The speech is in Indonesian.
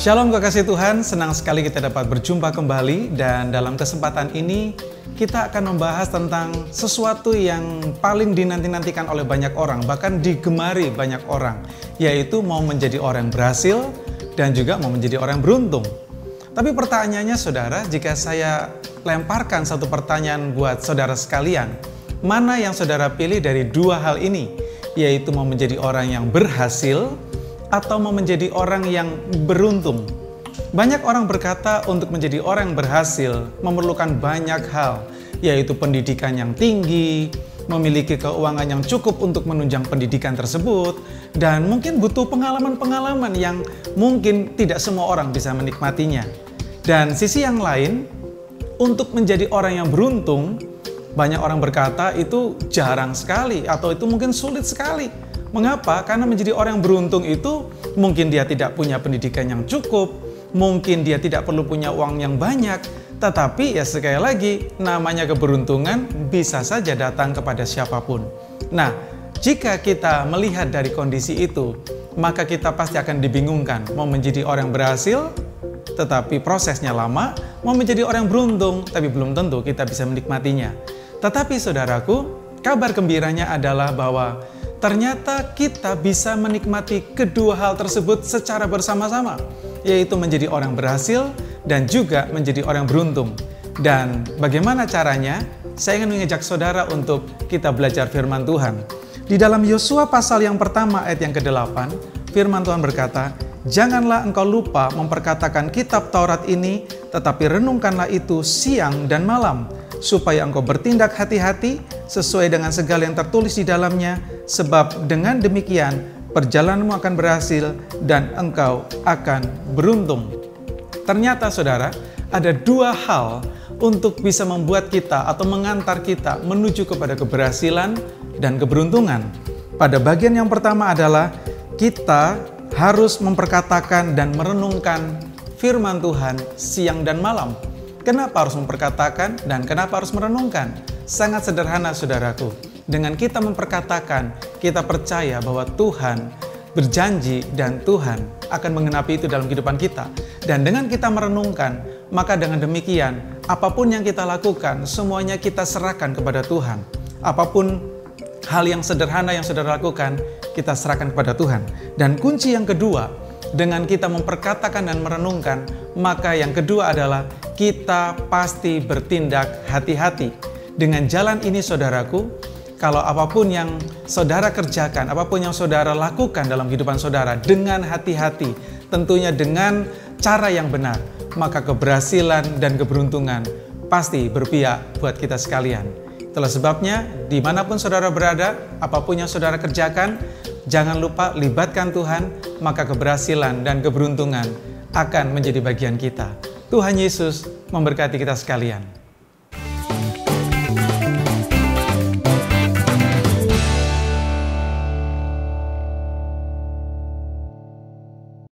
Shalom kekasih Tuhan, senang sekali kita dapat berjumpa kembali dan dalam kesempatan ini kita akan membahas tentang sesuatu yang paling dinanti-nantikan oleh banyak orang, bahkan digemari banyak orang, yaitu mau menjadi orang yang berhasil dan juga mau menjadi orang yang beruntung. Tapi pertanyaannya saudara, jika saya lemparkan satu pertanyaan buat saudara sekalian, mana yang saudara pilih dari dua hal ini, yaitu mau menjadi orang yang berhasil atau mau menjadi orang yang beruntung? Banyak orang berkata untuk menjadi orang yang berhasil memerlukan banyak hal, yaitu pendidikan yang tinggi, memiliki keuangan yang cukup untuk menunjang pendidikan tersebut, dan mungkin butuh pengalaman-pengalaman yang mungkin tidak semua orang bisa menikmatinya. Dan sisi yang lain, untuk menjadi orang yang beruntung, banyak orang berkata itu jarang sekali atau itu mungkin sulit sekali. Mengapa? Karena menjadi orang yang beruntung itu mungkin dia tidak punya pendidikan yang cukup, mungkin dia tidak perlu punya uang yang banyak, tetapi ya sekali lagi namanya keberuntungan bisa saja datang kepada siapapun. Nah, jika kita melihat dari kondisi itu, maka kita pasti akan dibingungkan mau menjadi orang yang berhasil, tetapi prosesnya lama, mau menjadi orang yang beruntung, tapi belum tentu kita bisa menikmatinya. Tetapi saudaraku, kabar gembiranya adalah bahwa ternyata kita bisa menikmati kedua hal tersebut secara bersama-sama, yaitu menjadi orang berhasil dan juga menjadi orang beruntung. Dan bagaimana caranya? Saya ingin mengajak saudara untuk kita belajar firman Tuhan. Di dalam Yosua pasal yang pertama ayat yang ke-8, firman Tuhan berkata, "Janganlah engkau lupa memperkatakan kitab Taurat ini, tetapi renungkanlah itu siang dan malam, supaya engkau bertindak hati-hati sesuai dengan segala yang tertulis di dalamnya, sebab dengan demikian perjalananmu akan berhasil dan engkau akan beruntung." Ternyata saudara, ada dua hal untuk bisa membuat kita atau mengantar kita menuju kepada keberhasilan dan keberuntungan. Pada bagian yang pertama adalah kita harus memperkatakan dan merenungkan firman Tuhan siang dan malam. Kenapa harus memperkatakan dan kenapa harus merenungkan? Sangat sederhana saudaraku. Dengan kita memperkatakan, kita percaya bahwa Tuhan berjanji dan Tuhan akan mengenapi itu dalam kehidupan kita. Dan dengan kita merenungkan, maka dengan demikian, apapun yang kita lakukan, semuanya kita serahkan kepada Tuhan. Apapun hal yang sederhana yang saudara lakukan, kita serahkan kepada Tuhan. Dan kunci yang kedua, dengan kita memperkatakan dan merenungkan, maka yang kedua adalah kita pasti bertindak hati-hati. Dengan jalan ini saudaraku, kalau apapun yang saudara kerjakan, apapun yang saudara lakukan dalam kehidupan saudara dengan hati-hati, tentunya dengan cara yang benar, maka keberhasilan dan keberuntungan pasti berpihak buat kita sekalian. Itulah sebabnya dimanapun saudara berada, apapun yang saudara kerjakan, jangan lupa libatkan Tuhan, maka keberhasilan dan keberuntungan akan menjadi bagian kita. Tuhan Yesus memberkati kita sekalian.